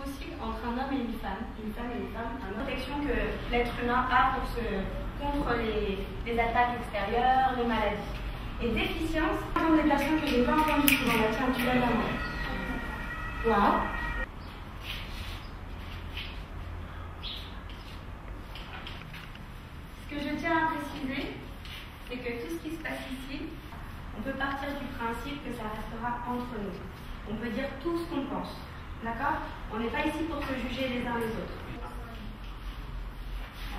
possible entre un homme et une femme et une femme, une protection que l'être humain a contre les attaques extérieures, les maladies. Et déficience, ce sont des personnes que je n'ai pas entendues souvent. Tiens, tu lèves la main. Wow. Ce que je tiens à préciser, c'est que tout ce qui se passe ici, on peut partir du principe que ça restera entre nous. On peut dire tout ce qu'on pense. D'accord? On n'est pas ici pour se juger les uns les autres.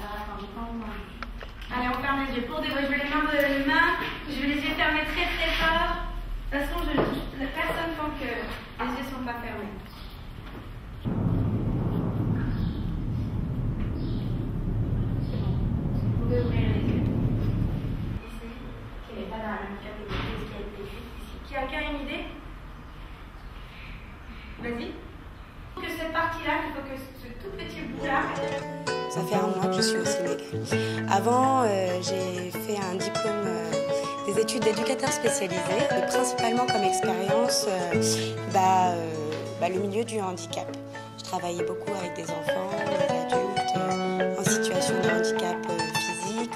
Alors attends, j'ai pas entendu. Allez, on ferme les yeux. Pour de vrai, je veux les mains, je veux les yeux fermés très très fort. De toute façon, je ne touche personne tant que les yeux ne sont pas fermés. C'est bon. Vous pouvez ouvrir les yeux. Ici, qui n'est pas dans la même catégorie de ce qui a été écrit ici. Quelqu'un a une idée? Vas-y. Que cette partie-là, il faut que ce tout petit bout-là. Ça fait 1 mois que je suis au Sénégal. Avant, j'ai fait un diplôme des études d'éducateur spécialisé, et principalement comme expérience le milieu du handicap. Je travaillais beaucoup avec des enfants, des adultes en situation de handicap physique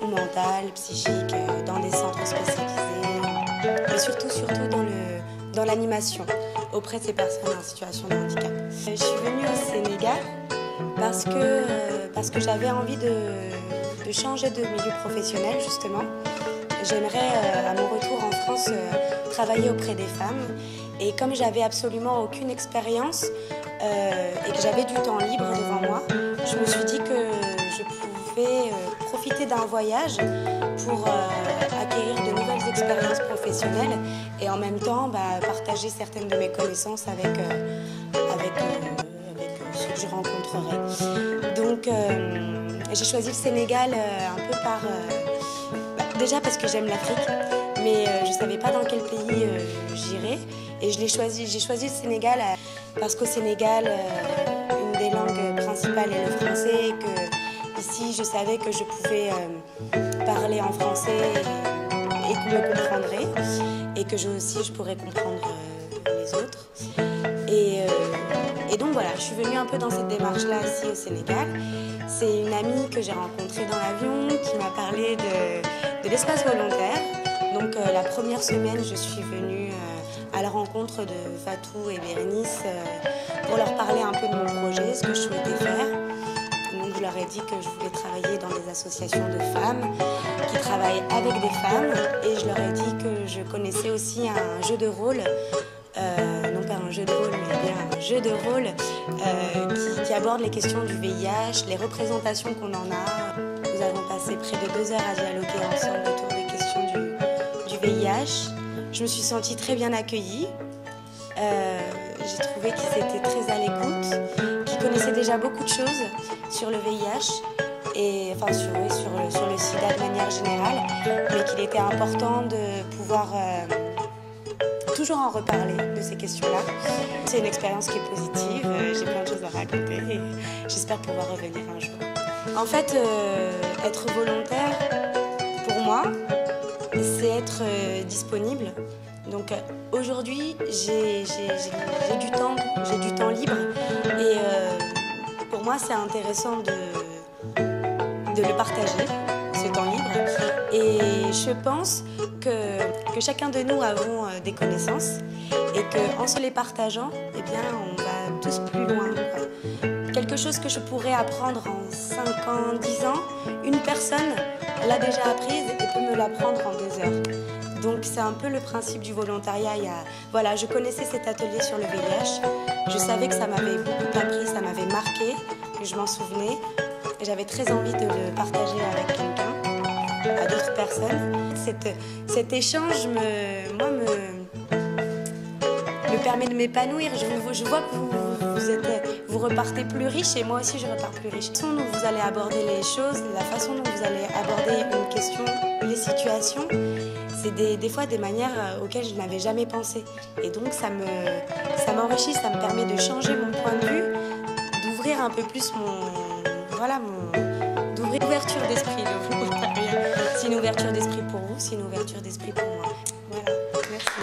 ou mental, psychique, dans des centres spécialisés, mais surtout dans l'animation auprès de ces personnes en situation de handicap. Je suis venue au Sénégal parce que j'avais envie de changer de milieu professionnel, justement. J'aimerais, à mon retour en France, travailler auprès des femmes. Et comme j'avais absolument aucune expérience et que j'avais du temps libre devant moi, je me suis dit que je pouvais profiter d'un voyage pour acquérir de nouvelles expériences professionnelles et en même temps partager certaines de mes connaissances avec ceux que je rencontrerai. Donc j'ai choisi le Sénégal un peu déjà parce que j'aime l'Afrique, mais je ne savais pas dans quel pays j'irais. Et j'ai choisi le Sénégal parce qu'au Sénégal, une des langues principales est le français et que ici je savais que je pouvais parler en français et qu'on me comprendrait et que je pourrais comprendre les autres. Et donc voilà, je suis venue un peu dans cette démarche-là ici au Sénégal. C'est une amie que j'ai rencontrée dans l'avion qui m'a parlé de l'espace volontaire. Donc la première semaine, je suis venue à la rencontre de Fatou et Bérénice pour leur parler un peu de mon projet, ce que je souhaitais faire. Donc je leur ai dit que je voulais travailler dans des associations de femmes qui travaillent avec des femmes et je leur ai dit que je connaissais aussi un jeu de rôle, non pas un jeu de rôle mais bien un jeu de rôle qui aborde les questions du VIH, les représentations qu'on en a. Nous avons passé près de 2 heures à dialoguer ensemble autour des questions du VIH. Je me suis sentie très bien accueillie. J'ai trouvé qu'ils étaient très à l'écoute, qu'ils connaissaient déjà beaucoup de choses sur le VIH et enfin sur le sida de manière générale, mais qu'il était important de pouvoir toujours en reparler de ces questions-là. C'est une expérience qui est positive, j'ai plein de choses à raconter et j'espère pouvoir revenir un jour. En fait, être volontaire, pour moi, c'est être disponible. Donc aujourd'hui, j'ai du temps libre et pour moi, c'est intéressant de le partager, ce temps libre. Et je pense que chacun de nous avons des connaissances et qu'en se les partageant, eh bien, on va tous plus loin, quoi. Quelque chose que je pourrais apprendre en 5 ans, 10 ans, une personne l'a déjà apprise et peut me l'apprendre en 2 heures. Donc c'est un peu le principe du volontariat. Voilà, je connaissais cet atelier sur le VIH, je savais que ça m'avait beaucoup appris, ça m'avait marqué, que je m'en souvenais. Et j'avais très envie de le partager avec quelqu'un, à d'autres personnes. Cet échange me permet de m'épanouir. Je vois que vous repartez plus riche et moi aussi je repars plus riche. La façon dont vous allez aborder les choses, la façon dont vous allez aborder une question, les situations, c'est des fois des manières auxquelles je n'avais jamais pensé. Et donc ça m'enrichit, ça me permet de changer mon point de vue, d'ouvrir un peu plus d'ouvrir l'ouverture d'esprit. C'est une ouverture d'esprit pour vous, c'est une ouverture d'esprit pour moi. Voilà, merci.